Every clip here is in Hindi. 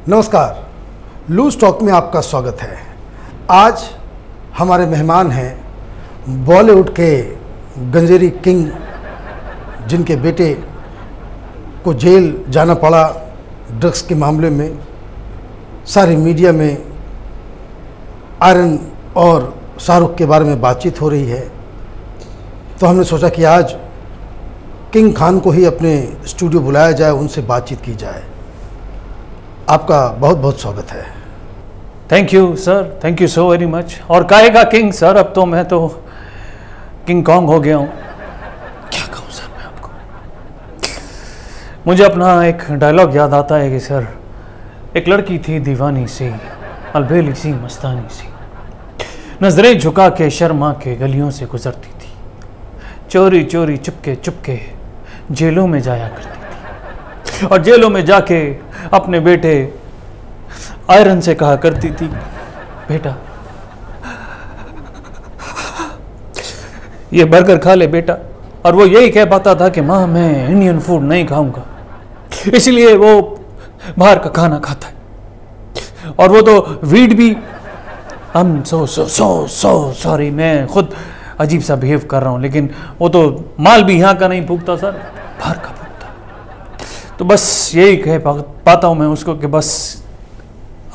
नमस्कार, लूज टॉक में आपका स्वागत है। आज हमारे मेहमान हैं बॉलीवुड के गंजेरी किंग, जिनके बेटे को जेल जाना पड़ा ड्रग्स के मामले में। सारी मीडिया में आयरन और शाहरुख के बारे में बातचीत हो रही है, तो हमने सोचा कि आज किंग खान को ही अपने स्टूडियो बुलाया जाए, उनसे बातचीत की जाए। आपका बहुत बहुत स्वागत है। Thank you sir, thank you so very much. और काहेगा किंग सर, अब तो मैं तो किंग कॉन्ग हो गया हूँ। क्या कहूँ सर मैं आपको। मुझे अपना एक डायलॉग याद आता है कि सर, एक लड़की थी दीवानी सी, अलबेली सी, मस्तानी सी, नजरें झुका के शर्मा के गलियों से गुजरती थी, चोरी चोरी चुपके चुपके जेलों में जाया करती थी, और जेलों में जाके अपने बेटे आयरन से कहा करती थी, बेटा ये बर्गर खा ले बेटा। और वो यही कह पाता था कि माँ मैं इंडियन फूड नहीं खाऊंगा, इसलिए वो बाहर का खाना खाता है। और वो तो वीड भी, हम सो सॉरी, मैं खुद अजीब सा बिहेव कर रहा हूँ, लेकिन वो तो माल भी यहाँ का नहीं फूकता सर, बाहर का फूकता। तो बस यही कह पाता हूँ मैं उसको कि बस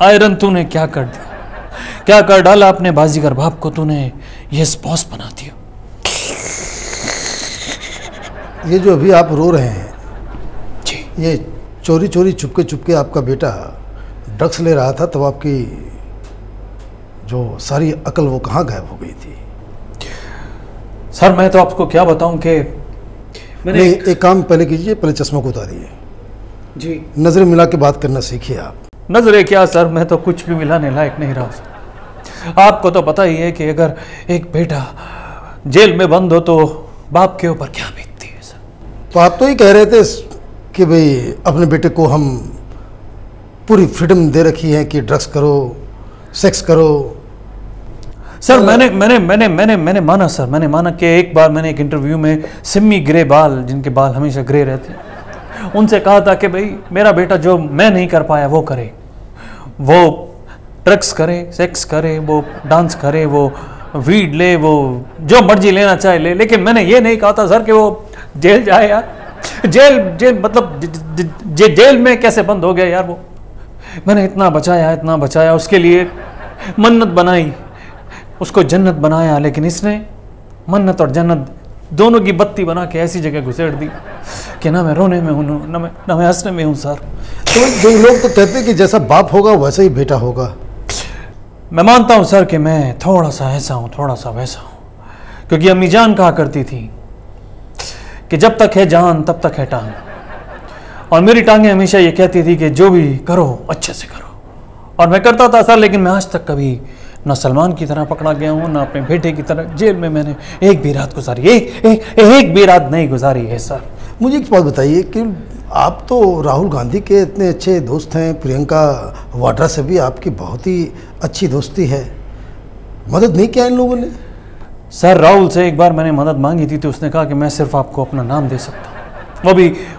आयरन तूने क्या कर दिया, क्या कर डाला अपने बाजीगर बाप को, तूने यस बॉस बना दिया। ये जो अभी आप रो रहे हैं जी, ये चोरी चोरी चुपके चुपके आपका बेटा ड्रग्स ले रहा था, तब आपकी जो सारी अकल वो कहाँ गायब हो गई थी? सर मैं तो आपको क्या बताऊं कि मैंने एक काम पहले कीजिए, पहले चश्मा को उतारिए जी, नजरें मिला के बात करना सीखिए आप। नजरे क्या सर, मैं तो कुछ भी मिलाने लायक नहीं रहा सर। आपको तो पता ही है कि अगर एक बेटा जेल में बंद हो तो बाप के ऊपर क्या बीतती है सर। तो आप तो ही कह रहे थे कि भाई अपने बेटे को हम पूरी फ्रीडम दे रखी है कि ड्रग्स करो, सेक्स करो। सर मैंने माना सर, मैंने माना कि एक बार मैंने एक इंटरव्यू में सिम्मी ग्रे बाल, जिनके बाल हमेशा ग्रे रहते हैं, उनसे कहा था कि भाई मेरा बेटा जो मैं नहीं कर पाया वो करे, वो ड्रग्स करे, सेक्स करे, वो डांस करे, वो वीड ले, वो जो मर्जी लेना चाहे ले, लेकिन मैंने ये नहीं कहा था सर कि वो जेल जाए यार। जेल मतलब जेल में कैसे बंद हो गया यार वो। मैंने इतना बचाया, उसके लिए मन्नत बनाई, उसको जन्नत बनाया, लेकिन इसने मन्नत और जन्नत दोनों की बत्ती बना के ऐसी जगह घुसेड़ दी कि ना मैं रोने में हूँ ना मैं हंसने में हूँ सर। तो जो लोग तो कहते हैं कि जैसा बाप होगा वैसा ही बेटा होगा। मैं मानता हूँ सर कि मैं थोड़ा सा ऐसा हूँ, थोड़ा सा वैसा हूँ, क्योंकि अम्मी जान कहा करती थी कि जब तक है जान तब तक है टांग, और मेरी टांगें हमेशा ये कहती थी कि जो भी करो अच्छे से करो। और मैं करता था सर, लेकिन मैं आज तक कभी ना सलमान की तरह पकड़ा गया हूँ, ना अपने बेटे की तरह जेल में मैंने एक भी रात गुजारी, एक भी रात नहीं गुजारी है सर। मुझे एक बात बताइए कि आप तो राहुल गांधी के इतने अच्छे दोस्त हैं, प्रियंका वाड्रा से भी आपकी बहुत ही अच्छी दोस्ती है, मदद नहीं किया इन लोगों ने? सर राहुल से एक बार मैंने मदद मांगी थी, तो उसने कहा कि मैं सिर्फ आपको अपना नाम दे सकता हूँ,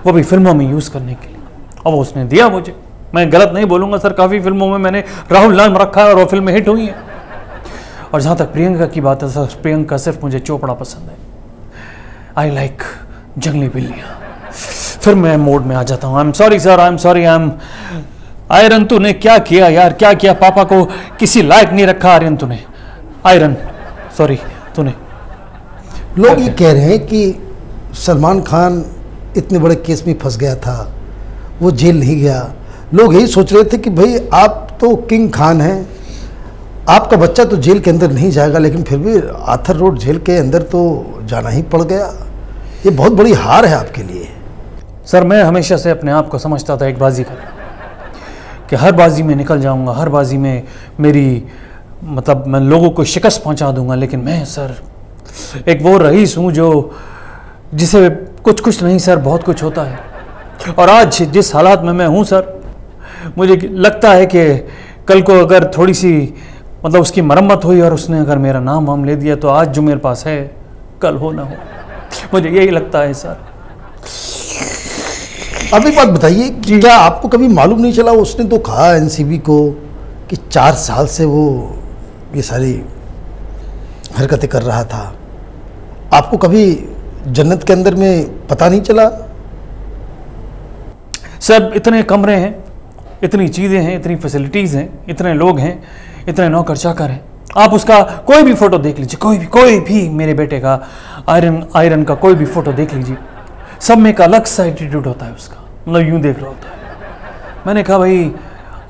वो भी फिल्मों में यूज़ करने के लिए, और वो उसने दिया मुझे। मैं गलत नहीं बोलूँगा सर, काफ़ी फिल्मों में मैंने राहुल नाम रखा है और वो फिल्में हिट हुई हैं। और जहाँ तक प्रियंका की बात है सर, प्रियंका सिर्फ मुझे चोपड़ा पसंद है। आई लाइक जंगली बिल्लियाँ। फिर मैं मोड में आ जाता हूँ। I am sorry sir, I am sorry, I am Iron तूने क्या किया यार, क्या किया, पापा को किसी लायक नहीं रखा आयरन तूने, आयरन सॉरी तूने। लोग ये कह रहे हैं कि सलमान खान इतने बड़े केस में फंस गया था, वो जेल नहीं गया। लोग यही सोच रहे थे कि भाई आप तो किंग खान हैं, आपका बच्चा तो जेल के अंदर नहीं जाएगा, लेकिन फिर भी आर्थर रोड जेल के अंदर तो जाना ही पड़ गया। ये बहुत बड़ी हार है आपके लिए। सर मैं हमेशा से अपने आप को समझता था एक बाजीगर, कि हर बाजी में निकल जाऊंगा, हर बाजी में मेरी मतलब मैं लोगों को शिकस्त पहुंचा दूंगा। लेकिन मैं सर एक वो रईस हूँ जो जिसे कुछ नहीं सर बहुत कुछ होता है। और आज जिस हालात में मैं हूँ सर, मुझे लगता है कि कल को अगर थोड़ी सी मतलब उसकी मरम्मत हुई और उसने अगर मेरा नाम वाम ले दिया, तो आज जो मेरे पास है कल हो ना हो, मुझे यही लगता है सर। अब एक बात बताइए, क्या आपको कभी मालूम नहीं चला? उसने तो कहा एनसीबी को कि 4 साल से वो ये सारी हरकतें कर रहा था। आपको कभी जन्नत के अंदर में पता नहीं चला? सर इतने कमरे हैं, इतनी चीज़ें हैं, इतनी फैसिलिटीज़ हैं, इतने लोग हैं, इतने नौकर चाकर हैं। आप उसका कोई भी फ़ोटो देख लीजिए, कोई भी मेरे बेटे का आयरन का कोई भी फ़ोटो देख लीजिए, सब में एक अलग सा एटीट्यूड होता है उसका, मतलब यूँ देख रहा होता है। मैंने कहा भाई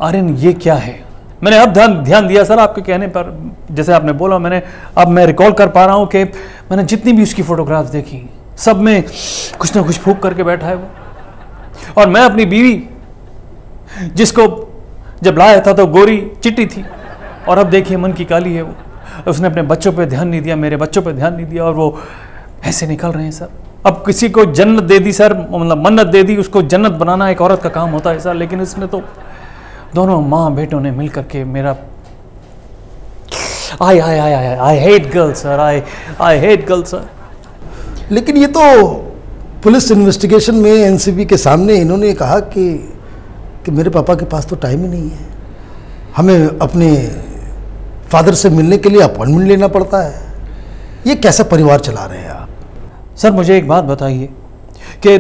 आयरन ये क्या है? मैंने अब ध्यान दिया सर आपके कहने पर, जैसे आपने बोला मैं रिकॉल कर पा रहा हूँ कि मैंने जितनी भी उसकी फ़ोटोग्राफ्स देखी सब में कुछ ना कुछ फूंक करके बैठा है वो। और मैं अपनी बीवी जिसको जब लाया था तो गोरी चिट्टी थी, और अब देखिए मन की काली है वो। उसने अपने बच्चों पे ध्यान नहीं दिया, मेरे बच्चों पे ध्यान नहीं दिया, और वो ऐसे निकल रहे हैं सर। अब किसी को जन्नत दे दी सर, मतलब मन्नत दे दी, उसको जन्नत बनाना एक औरत का काम होता है सर, लेकिन इसने तो दोनों माँ बेटों ने मिल करके मेरा I hate girls sir, I hate girls sir. लेकिन ये तो पुलिस इन्वेस्टिगेशन में एनसीबी के सामने इन्होंने कहा कि मेरे पापा के पास तो टाइम ही नहीं है, हमें अपने फादर से मिलने के लिए अपॉइंटमेंट लेना पड़ता है। ये कैसा परिवार चला रहे हैं आप? सर मुझे एक बात बताइए कि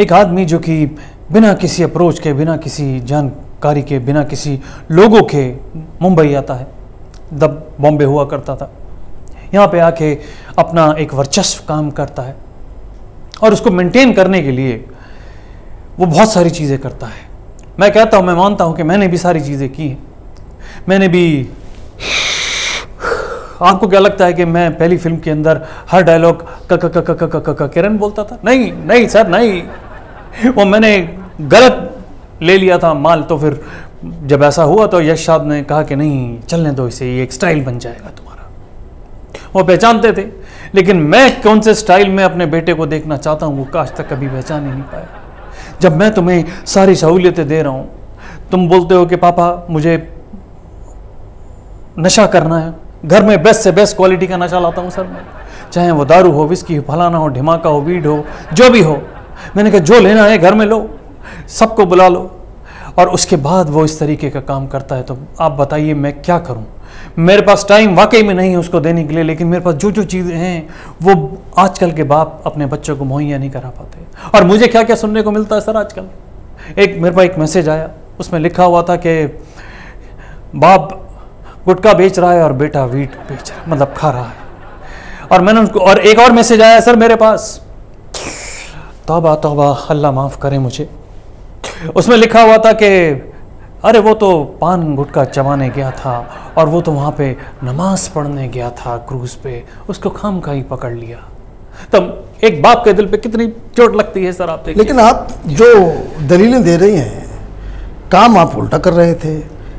एक आदमी जो कि बिना किसी अप्रोच के, बिना किसी जानकारी के, बिना किसी लोगों के मुंबई आता है, तब बॉम्बे हुआ करता था, यहाँ पे आके अपना एक वर्चस्व काम करता है, और उसको मेंटेन करने के लिए वो बहुत सारी चीज़ें करता है। मैं कहता हूँ, मैं मानता हूँ कि मैंने भी सारी चीज़ें की हैं। मैंने भी, आपको क्या लगता है कि मैं पहली फिल्म के अंदर हर डायलॉग किरण बोलता था? नहीं सर, नहीं, वो मैंने गलत ले लिया था माल। तो फिर जब ऐसा हुआ तो यश साहब ने कहा कि नहीं, चलने दो इसे, ये एक स्टाइल बन जाएगा तुम्हारा। वो पहचानते थे, लेकिन मैं कौन से स्टाइल में अपने बेटे को देखना चाहता हूँ वो आज तक कभी पहचान ही नहीं पाया। जब मैं तुम्हें सारी सहूलियतें दे रहा हूँ, तुम बोलते हो कि पापा मुझे नशा करना है, घर में बेस्ट से बेस्ट क्वालिटी का नशा लाता हूँ सर मैं, चाहे वो दारू हो, विस्की हो, फलाना हो, ढिमाका हो, वीड हो, जो भी हो। मैंने कहा जो लेना है घर में लो, सबको बुला लो, और उसके बाद वो इस तरीके का काम करता है। तो आप बताइए मैं क्या करूं? मेरे पास टाइम वाकई में नहीं है उसको देने के लिए, लेकिन मेरे पास जो चीज़ें हैं वो आजकल के बाप अपने बच्चों को मुहैया नहीं करा पाते। और मुझे क्या क्या सुनने को मिलता है सर आजकल। मेरे पास एक मैसेज आया, उसमें लिखा हुआ था कि बाप गुटखा बेच रहा है और बेटा वीट बेच रहा है, मतलब खा रहा है। और मैंने उनको, और एक और मैसेज आया सर मेरे पास, तौबा तौबा, अल्लाह माफ़ करे मुझे। उसमें लिखा हुआ था कि अरे वो तो पान गुटखा चबाने गया था, और वो तो वहाँ पे नमाज पढ़ने गया था क्रूज पे, उसको खामखा पकड़ लिया। तब एक बाप के दिल पे कितनी चोट लगती है सर, आप देखिए। लेकिन आप जो दलीलें दे रही हैं, काम आप उल्टा कर रहे थे।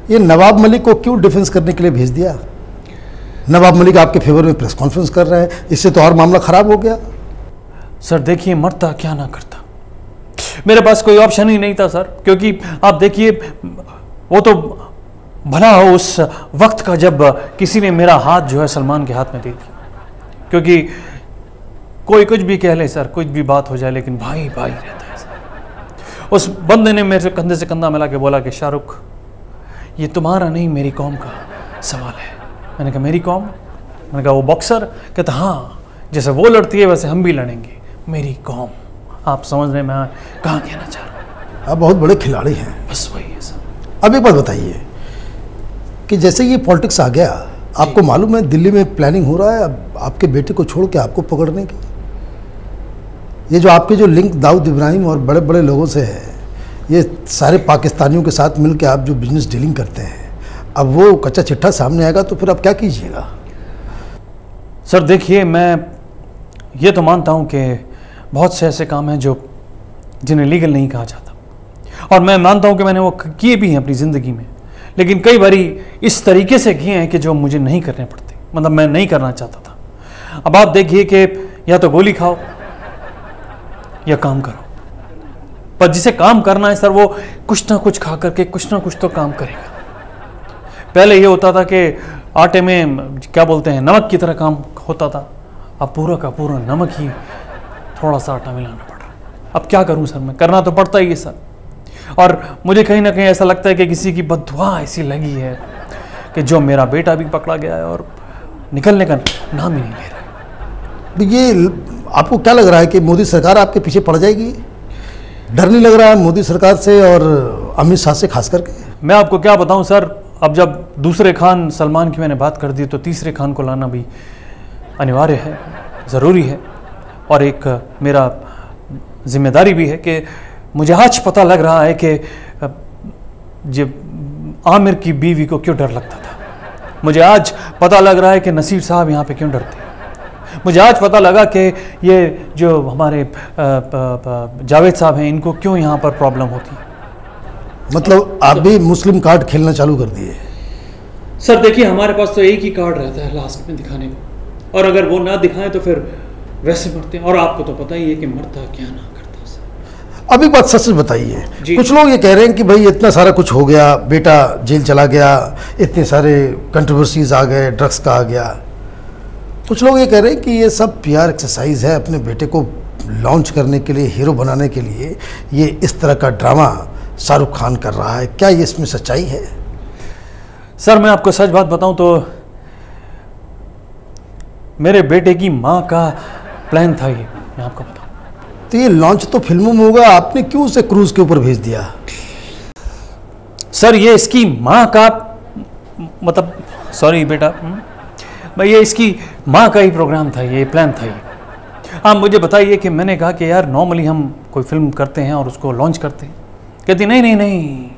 ये नवाब मलिक को क्यों डिफेंस करने के लिए भेज दिया? नवाब मलिक आपके फेवर में प्रेस कॉन्फ्रेंस कर रहे हैं, इससे तो और मामला खराब हो गया। सर देखिए, मरता क्या ना करता, मेरे पास कोई ऑप्शन ही नहीं था सर। क्योंकि आप देखिए, वो तो भला हो उस वक्त का जब किसी ने मेरा हाथ जो है सलमान के हाथ में दे दिया। क्योंकि कोई कुछ भी कह ले सर, कुछ भी बात हो जाए, लेकिन भाई भाई रहता है सर। उस बंदे ने मेरे कंधे से कंधा मिला के बोला कि शाहरुख, ये तुम्हारा नहीं मेरी कौम का सवाल है। मैंने कहा मेरी कौम? मैंने कहा वो बॉक्सर? कहता हाँ, जैसे वो लड़ती है वैसे हम भी लड़ेंगे, मेरी कौम। आप समझ रहे मैं कहाँ कहना चाह रहा हूँ? आप बहुत बड़े खिलाड़ी हैं। बस वही है सर। अब एक बात बताइए कि जैसे ये पॉलिटिक्स आ गया, आपको मालूम है दिल्ली में प्लानिंग हो रहा है अब आपके बेटे को छोड़ के आपको पकड़ने की। ये जो आपके जो लिंक दाऊद इब्राहिम और बड़े बड़े लोगों से है, ये सारे पाकिस्तानियों के साथ मिलकर आप जो बिजनेस डीलिंग करते हैं, अब वो कच्चा चिट्ठा सामने आएगा तो फिर आप क्या कीजिएगा? सर देखिए, मैं ये तो मानता हूँ कि बहुत से ऐसे काम हैं जो जिन्हें लीगल नहीं कहा जाता, और मैं मानता हूँ कि मैंने वो किए भी हैं अपनी ज़िंदगी में, लेकिन कई बारी इस तरीके से किए हैं कि जो मुझे नहीं करने पड़ते, मतलब मैं नहीं करना चाहता था। अब आप देखिए कि या तो गोली खाओ या काम करो, पर जिसे काम करना है सर वो कुछ ना कुछ खा करके कुछ ना कुछ तो काम करेगा। पहले ये होता था कि आटे में क्या बोलते हैं, नमक की तरह काम होता था, अब पूरा का पूरा नमक ही थोड़ा सा आटा मिलाना पड़ रहा है। अब क्या करूं सर, मैं करना तो पड़ता ही है सर। और मुझे कहीं ना कहीं ऐसा लगता है कि किसी की बद्दुआ ऐसी लगी है कि जो मेरा बेटा भी पकड़ा गया है और निकलने का नाम ही नहीं ले रहा। ये आपको क्या लग रहा है कि मोदी सरकार आपके पीछे पड़ जाएगी? डर नहीं लग रहा है मोदी सरकार से और अमित शाह से खास करके? मैं आपको क्या बताऊं सर, अब जब दूसरे खान सलमान की मैंने बात कर दी तो तीसरे खान को लाना भी अनिवार्य है, ज़रूरी है। और एक मेरा जिम्मेदारी भी है कि मुझे आज पता लग रहा है कि जब आमिर की बीवी को क्यों डर लगता था। मुझे आज पता लग रहा है कि नसीर साहब यहाँ पे क्यों डरते हैं। मुझे आज पता लगा कि ये जो हमारे जावेद साहब हैं, इनको क्यों यहाँ पर प्रॉब्लम होती है। मतलब आप भी मुस्लिम कार्ड खेलना चालू कर दिए? सर देखिए, हमारे पास तो एक ही कार्ड रहता है लास्ट में दिखाने को, और अगर वो ना दिखाएं तो फिर वैसे मरते हैं। और आपको तो पता ही है कि मरता क्या ना करता सर। अब एक बात सच बताइए, कुछ लोग ये कह रहे हैं कि भाई इतना सारा कुछ हो गया, बेटा जेल चला गया, इतने सारे कंट्रोवर्सीज आ गए, ड्रग्स का आ गया। कुछ लोग ये कह रहे हैं कि ये सब पीआर एक्सरसाइज है, अपने बेटे को लॉन्च करने के लिए, हीरो बनाने के लिए ये इस तरह का ड्रामा शाहरुख खान कर रहा है। क्या ये इसमें सच्चाई है? सर मैं आपको सच बात बताऊं तो मेरे बेटे की माँ का प्लान था ये, मैं आपको बताऊं। तो ये लॉन्च तो फिल्मों में होगा, आपने क्यों उसे क्रूज के ऊपर भेज दिया? सर ये इसकी माँ का मतलब, सॉरी बेटा भाई, ये इसकी माँ का ही प्रोग्राम था, ये प्लान था ये। आप मुझे बताइए कि मैंने कहा कि यार नॉर्मली हम कोई फिल्म करते हैं और उसको लॉन्च करते हैं। कहती नहीं नहीं नहीं,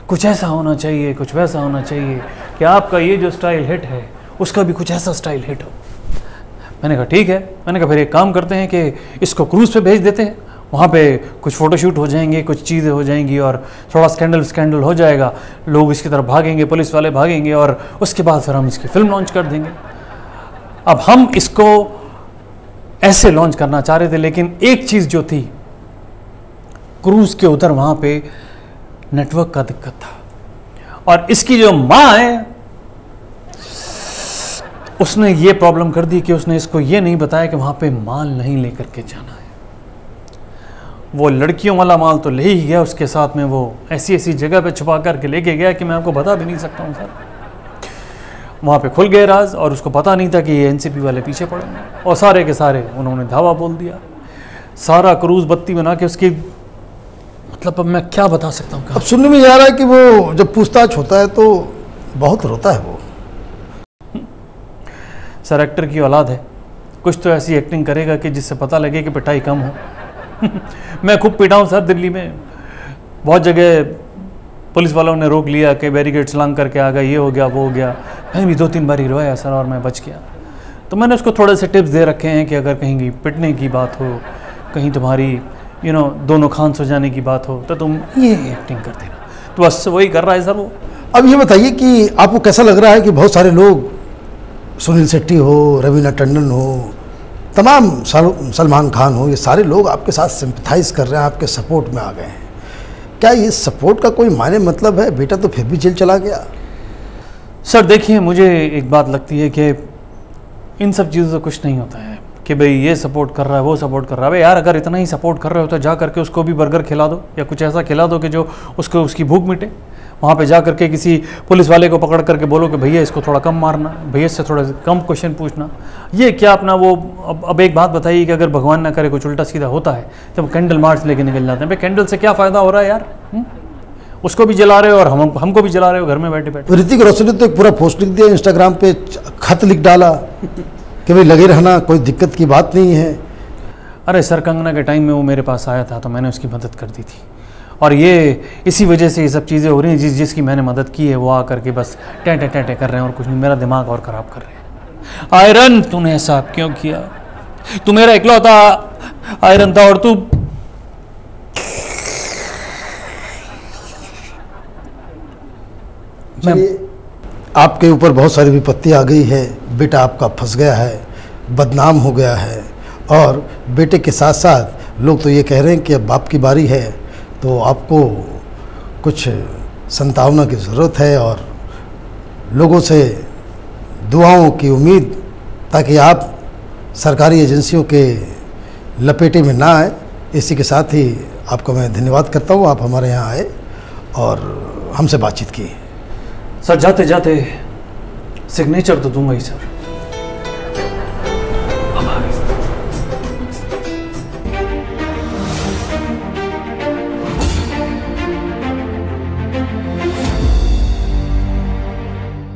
कुछ ऐसा होना चाहिए, कुछ वैसा होना चाहिए कि आपका ये जो स्टाइल हिट है उसका भी कुछ ऐसा स्टाइल हिट हो। मैंने कहा ठीक है। मैंने कहा फिर एक काम करते हैं कि इसको क्रूज़ पे भेज देते हैं, वहाँ पे कुछ फ़ोटोशूट हो जाएंगे, कुछ चीज़ें हो जाएंगी और थोड़ा स्कैंडल हो जाएगा, लोग इसकी तरफ भागेंगे, पुलिस वाले भागेंगे और उसके बाद फिर हम इसकी फ़िल्म लॉन्च कर देंगे। अब हम इसको ऐसे लॉन्च करना चाह रहे थे, लेकिन एक चीज़ जो थी, क्रूज़ के उधर वहाँ पे नेटवर्क का दिक्कत था। और इसकी जो माँ है उसने ये प्रॉब्लम कर दी कि उसने इसको ये नहीं बताया कि वहाँ पे माल नहीं लेकर के जाना है। वो लड़कियों वाला माल तो ले ही गया, उसके साथ में वो ऐसी ऐसी जगह पे छुपा करके लेके गया कि मैं आपको बता भी नहीं सकता हूँ सर। वहाँ पे खुल गए राज और उसको पता नहीं था कि ये एनसीपी वाले पीछे पड़ेंगे, और सारे के सारे उन्होंने धावा बोल दिया। सारा क्रूज बत्ती बना के उसकी, मतलब अब मैं क्या बता सकता हूँ। अब सुनने में आ रहा है कि वो जब पूछताछ होता है तो बहुत रोता है वो। सर एक्टर की औलाद है, कुछ तो ऐसी एक्टिंग करेगा कि जिससे पता लगे कि पिटाई कम हो। मैं खूब पिटा हूँ सर, दिल्ली में बहुत जगह पुलिस वालों ने रोक लिया कि बैरिकेड्स लांग करके आ गया, ये हो गया वो हो गया। मैं भी 2-3 बार ही रोया सर और मैं बच गया। तो मैंने उसको थोड़े से टिप्स दे रखे हैं कि अगर कहीं पिटने की बात हो, कहीं तुम्हारी दोनों खांस हो जाने की बात हो, तो तुम ये एक्टिंग कर देना। तो बस वही कर रहा है सर वो। अब ये बताइए कि आपको कैसा लग रहा है कि बहुत सारे लोग, सुनील शेट्टी हो, रवीना टंडन हो, तमाम सलमान खान हो, ये सारे लोग आपके साथ सिंपथाइज कर रहे हैं, आपके सपोर्ट में आ गए हैं। क्या ये सपोर्ट का कोई मायने मतलब है? बेटा तो फिर भी जेल चला गया। सर देखिए, मुझे एक बात लगती है कि इन सब चीज़ों से कुछ नहीं होता है कि भाई ये सपोर्ट कर रहा है, वो सपोर्ट कर रहा है। भाई यार, अगर इतना ही सपोर्ट कर रहे हो तो जा करके उसको भी बर्गर खिला दो या कुछ ऐसा खिला दो कि जो उसको उसकी भूख मिटे। वहाँ पे जा करके किसी पुलिस वाले को पकड़ करके बोलो कि भैया इसको थोड़ा कम मारना, भैया इससे थोड़ा कम क्वेश्चन पूछना। ये क्या अपना वो, अब एक बात बताइए कि अगर भगवान ना करे कुछ उल्टा सीधा होता है तो कैंडल मार्च लेके निकल जाते हैं। भाई कैंडल से क्या फ़ायदा हो रहा है यार? उसको भी जला रहे हो और हमको भी जला रहे हो घर में बैठे बैठे। ऋतिक रोशन ने तो एक पूरा पोस्ट लिख दिया इंस्टाग्राम पे, खत लिख डाला कि भाई लगे रहना, कोई दिक्कत की बात नहीं है। अरे सर, कंगना के टाइम में वो मेरे पास आया था तो मैंने उसकी मदद कर दी थी, और ये इसी वजह से ये सब चीज़ें हो रही हैं। जिसकी मैंने मदद की है वो आ करके बस टेंटे कर रहे हैं और कुछ नहीं, मेरा दिमाग और ख़राब कर रहे हैं। आयरन, तूने ऐसा क्यों किया? तू मेरा इकलौता आयरन था और तू आपके ऊपर बहुत सारी विपत्ति आ गई है, बेटा आपका फंस गया है, बदनाम हो गया है, और बेटे के साथ साथ लोग तो ये कह रहे हैं कि अब बाप की बारी है, तो आपको कुछ संतावना की ज़रूरत है और लोगों से दुआओं की उम्मीद, ताकि आप सरकारी एजेंसियों के लपेटे में ना आए इसी के साथ ही आपको मैं धन्यवाद करता हूँ, आप हमारे यहाँ आए और हमसे बातचीत की। सर जाते जाते सिग्नेचर तो दूंगा ही सर।